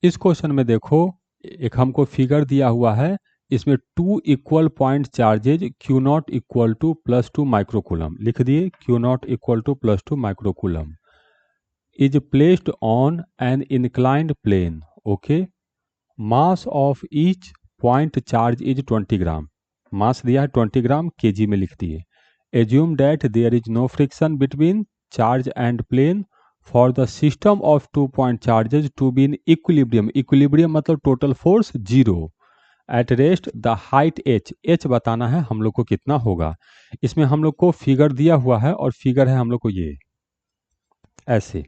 इस क्वेश्चन में देखो, एक हमको फिगर दिया हुआ है, इसमें 2 equal point charges Q not equal to +2 microcoulomb लिख दिए। Q not equal to +2 microcoulomb is placed on an inclined plane. Okay, mass of each point charge is 20 gram. Mass दिया है 20 ग्राम, केजी में लिख दिए। Assume that there is no friction between charge and plane for the system of 2 point charges to be in equilibrium. Equilibrium मतलब total force 0 at rest. The height h बताना है हम लोग को कितना होगा। इसमें हम लोग को फिगर दिया हुआ है और फिगर है हम लोग को ये ऐसे।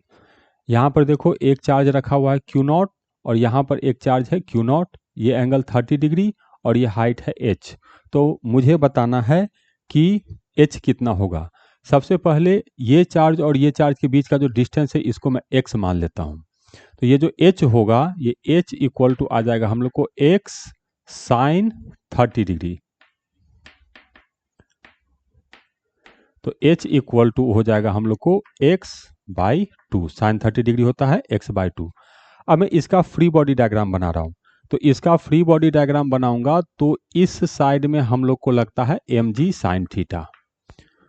यहाँ पर देखो एक चार्ज रखा हुआ है Q नॉट और यहाँ पर एक चार्ज है Q नॉट, ये एंगल 30 डिग्री और ये हाइट है h। तो मुझे बताना है कि h कितना होगा। सबसे पहले ये चार्ज और ये चार्ज के बीच का जो डिस्टेंस है इसको मैं x मान लेता हूँ। तो ये जो h होगा, ये h इक्वल टू आ जाएगा हम लोग को x साइन 30 डिग्री। तो h इक्वल टू हो जाएगा हम लोग को x/2। साइन 30 डिग्री होता है x/2। अब मैं इसका फ्री बॉडी डायग्राम बना रहा हूँ। तो इसका फ्री बॉडी डायग्राम बनाऊंगा तो इस साइड में हम लोग को लगता है mg साइन थीटा।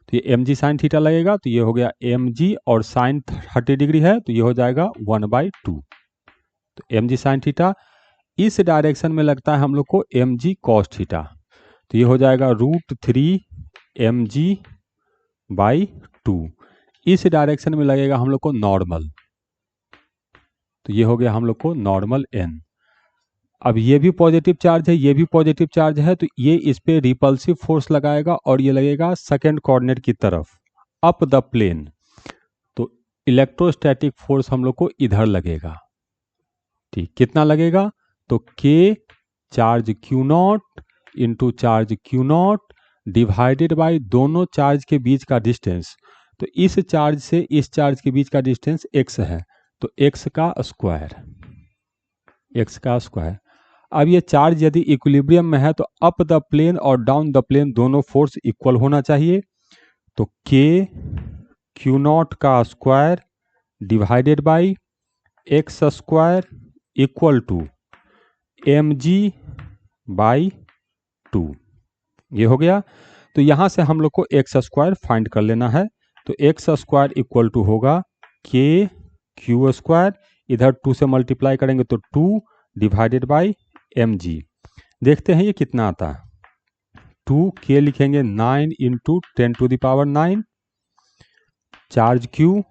तो ये mg साइन थीटा लगेगा, तो ये हो गया mg और साइन 30 डिग्री है तो ये हो जाएगा 1/2। तो mg साइन थीटा। इस डायरेक्शन में लगता है हम लोग को mg कॉस थीटा, तो ये हो जाएगा √3 mg/2। इस डायरेक्शन में लगेगा हम लोग को नॉर्मल, तो ये हो गया हम लोग को नॉर्मल n। अब ये भी पॉजिटिव चार्ज है, ये भी पॉजिटिव चार्ज है, तो ये इस पे रिपल्सिव फोर्स लगाएगा और ये लगेगा सेकंड कोऑर्डिनेट की तरफ अप द प्लेन। तो इलेक्ट्रोस्टैटिक फोर्स हम लोग को इधर लगेगा। ठीक, कितना लगेगा? तो K charge Q not into charge Q not divided by दोनों चार्ज के बीच का डिस्टेंस। तो इस चार्ज से इस चार्ज के बीच का डिस्टेंस x है, तो x का स्क्वायर, x का स्क्वायर। अब ये चार्ज यदि इक्विलिब्रियम में है तो अप द प्लेन और डाउन द प्लेन दोनों फोर्स इक्वल होना चाहिए। तो K Q नॉट का square divided by x square equal to mg/2। ये हो गया। तो यहाँ से हम लोग को x स्क्वायर फाइंड कर लेना है। तो x स्क्वायर इक्वल टू होगा K Q स्क्वायर, इधर 2 से मल्टीप्लाई करेंगे तो 2 डिवाइडेड बाई mg। देखते हैं ये कितना आता है। 2K लिखेंगे 9 into 10⁹ charge Q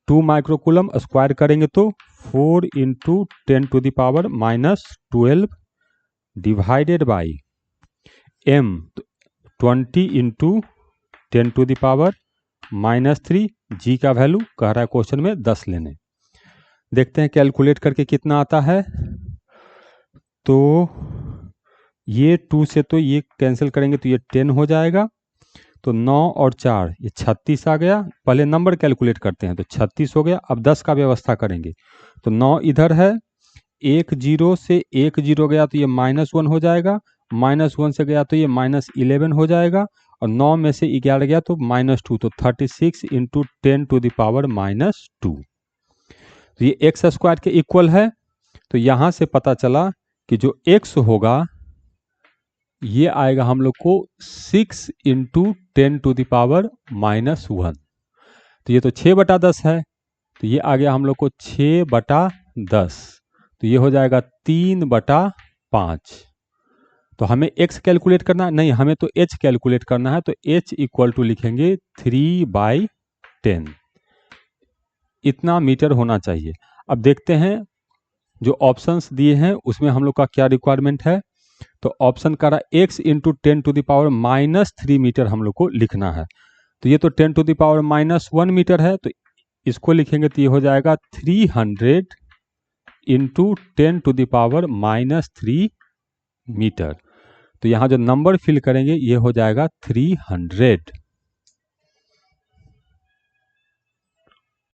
2 microcoulomb square करेंगे तो 4 into 10⁻⁻12 divided by m 20 into 10⁻³ g का वैल्यू कह रहा है क्वेश्चन में 10 लेने। देखते हैं कैलकुलेट करके कितना आता है। तो ये 2 से तो ये कैंसिल करेंगे तो ये 10 हो जाएगा। तो 9 और 4 ये 36 आ गया। पहले नंबर कैलकुलेट करते हैं, तो 36 हो गया। अब 10 का व्यवस्था करेंगे तो 9 इधर है, 1 0 से 1 0 गया तो ये -1 हो जाएगा, -1 से गया तो ये -11 हो जाएगा और 9 में से 11 गया तो -2, तो 36 इंटू 10⁻²। तो ये x स्क्वायर के इक्वल है। तो यहाँ से पता चला कि जो x होगा ये आएगा हम लोग को 6 इंटू 10⁻⁻1। तो ये तो 6/10 है, तो ये आ गया हम लोग को 6/10। तो ये हो जाएगा 3/5। तो हमें x कैलकुलेट करना नहीं, हमें तो h कैलकुलेट करना है। तो h इक्वल टू लिखेंगे 3/10। इतना मीटर होना चाहिए। अब देखते हैं जो ऑप्शंस दिए हैं उसमें हम लोग का क्या रिक्वायरमेंट है। तो ऑप्शन का रहा x इंटू 10⁻³ मीटर हम लोग को लिखना है। तो ये तो 10⁻⁻1 मीटर है, तो इसको लिखेंगे तो ये हो जाएगा 300 इंटू 10⁻³ मीटर। तो यहाँ जो नंबर फिल करेंगे ये हो जाएगा 300।